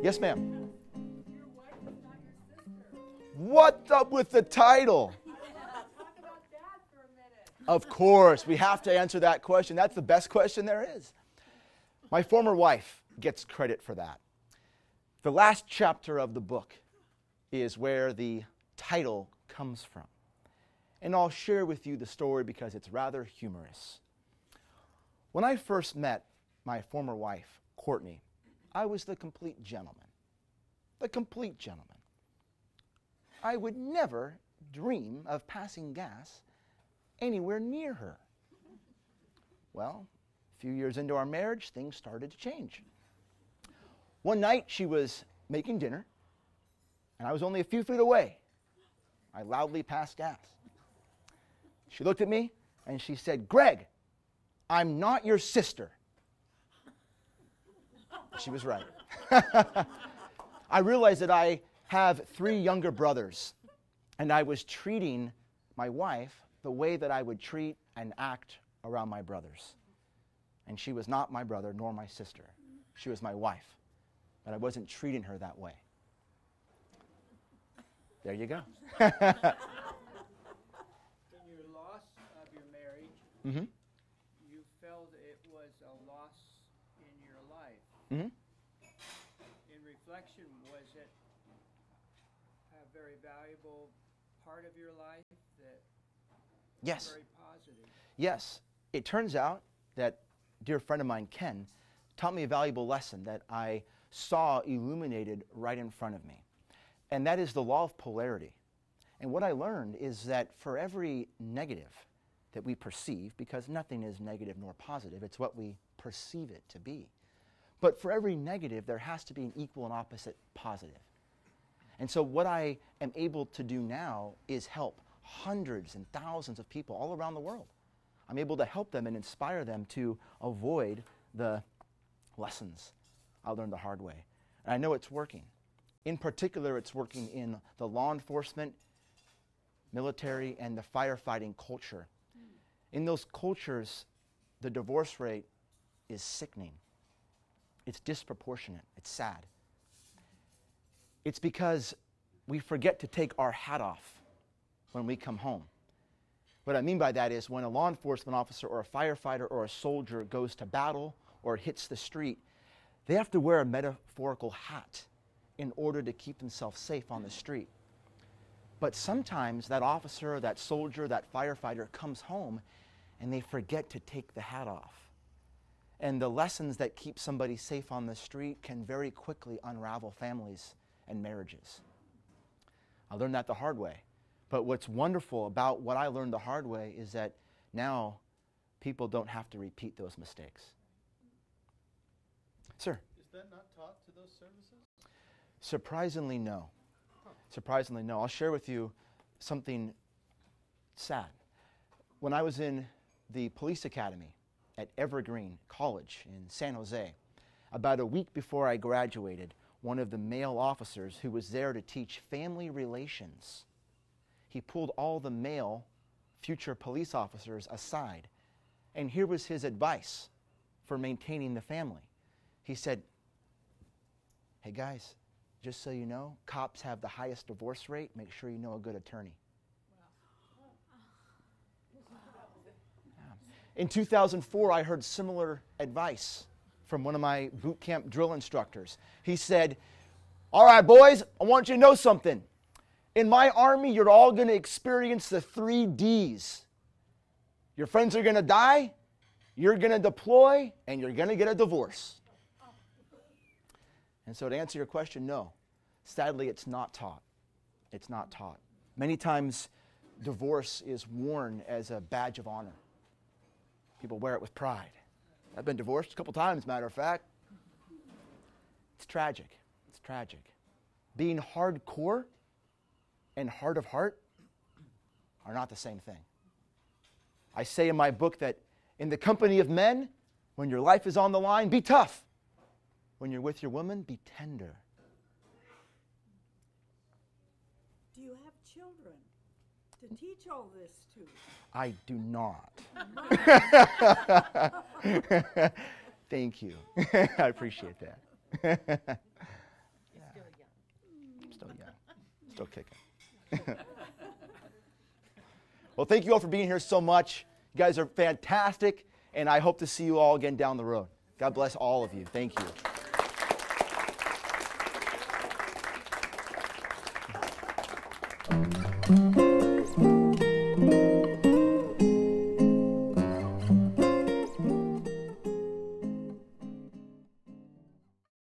Yes, ma'am. Your wife is not your sister. What's up with the title? Talk about Dad for a minute. Of course, we have to answer that question. That's the best question there is. My former wife gets credit for that. The last chapter of the book is where the title comes from. And I'll share with you the story because it's rather humorous. When I first met my former wife, Courtney, I was the complete gentleman. The complete gentleman. I would never dream of passing gas anywhere near her. Well, a few years into our marriage, things started to change. One night, she was making dinner, and I was only a few feet away. I loudly passed gas. She looked at me, and she said, "Greg, I'm not your sister." She was right. I realized that I have 3 younger brothers, and I was treating my wife the way that I would treat and act around my brothers. And she was not my brother nor my sister. She was my wife, but I wasn't treating her that way. There you go. In your loss of your marriage, you felt it was a loss in your life. In reflection, was it a very valuable part of your life that Yes. was very positive? Yes. It turns out that a dear friend of mine, Ken, taught me a valuable lesson that I saw illuminated right in front of me. And that is the law of polarity. And what I learned is that for every negative that we perceive, because nothing is negative nor positive, it's what we perceive it to be. But for every negative, there has to be an equal and opposite positive. And so what I am able to do now is help hundreds and thousands of people all around the world. I'm able to help them and inspire them to avoid the lessons I learned the hard way. And I know it's working. In particular, it's working in the law enforcement, military, and the firefighting culture. In those cultures, the divorce rate is sickening. It's disproportionate. It's sad. It's because we forget to take our hat off when we come home. What I mean by that is when a law enforcement officer or a firefighter or a soldier goes to battle or hits the street, they have to wear a metaphorical hat in order to keep themselves safe on the street. But sometimes that officer, that soldier, that firefighter comes home and they forget to take the hat off. And the lessons that keep somebody safe on the street can very quickly unravel families and marriages. I learned that the hard way. But what's wonderful about what I learned the hard way is that now people don't have to repeat those mistakes. Sir? Is that not taught to those services? Surprisingly, no. Surprisingly, no. I'll share with you something sad. When I was in the police academy at Evergreen College in San Jose, about a week before I graduated, one of the male officers who was there to teach family relations, he pulled all the male future police officers aside. And here was his advice for maintaining the family. He said, "Hey guys, just so you know, cops have the highest divorce rate. Make sure you know a good attorney." In 2004, I heard similar advice from one of my boot camp drill instructors. He said, "All right, boys, I want you to know something. In my army, you're all going to experience the 3 Ds. Your friends are going to die, you're going to deploy, and you're going to get a divorce." And so to answer your question, no. Sadly, it's not taught. It's not taught. Many times, divorce is worn as a badge of honor. People wear it with pride. I've been divorced a couple times, matter of fact. It's tragic. It's tragic. Being hardcore and heart of heart are not the same thing. I say in my book that in the company of men, when your life is on the line, be tough. When you're with your woman, be tender. Do you have children? to teach all this to? I do not. Thank you. I appreciate that. You're still young. Still young. Still kicking. Well, thank you all for being here so much. You guys are fantastic, and I hope to see you all again down the road. God bless all of you. Thank you.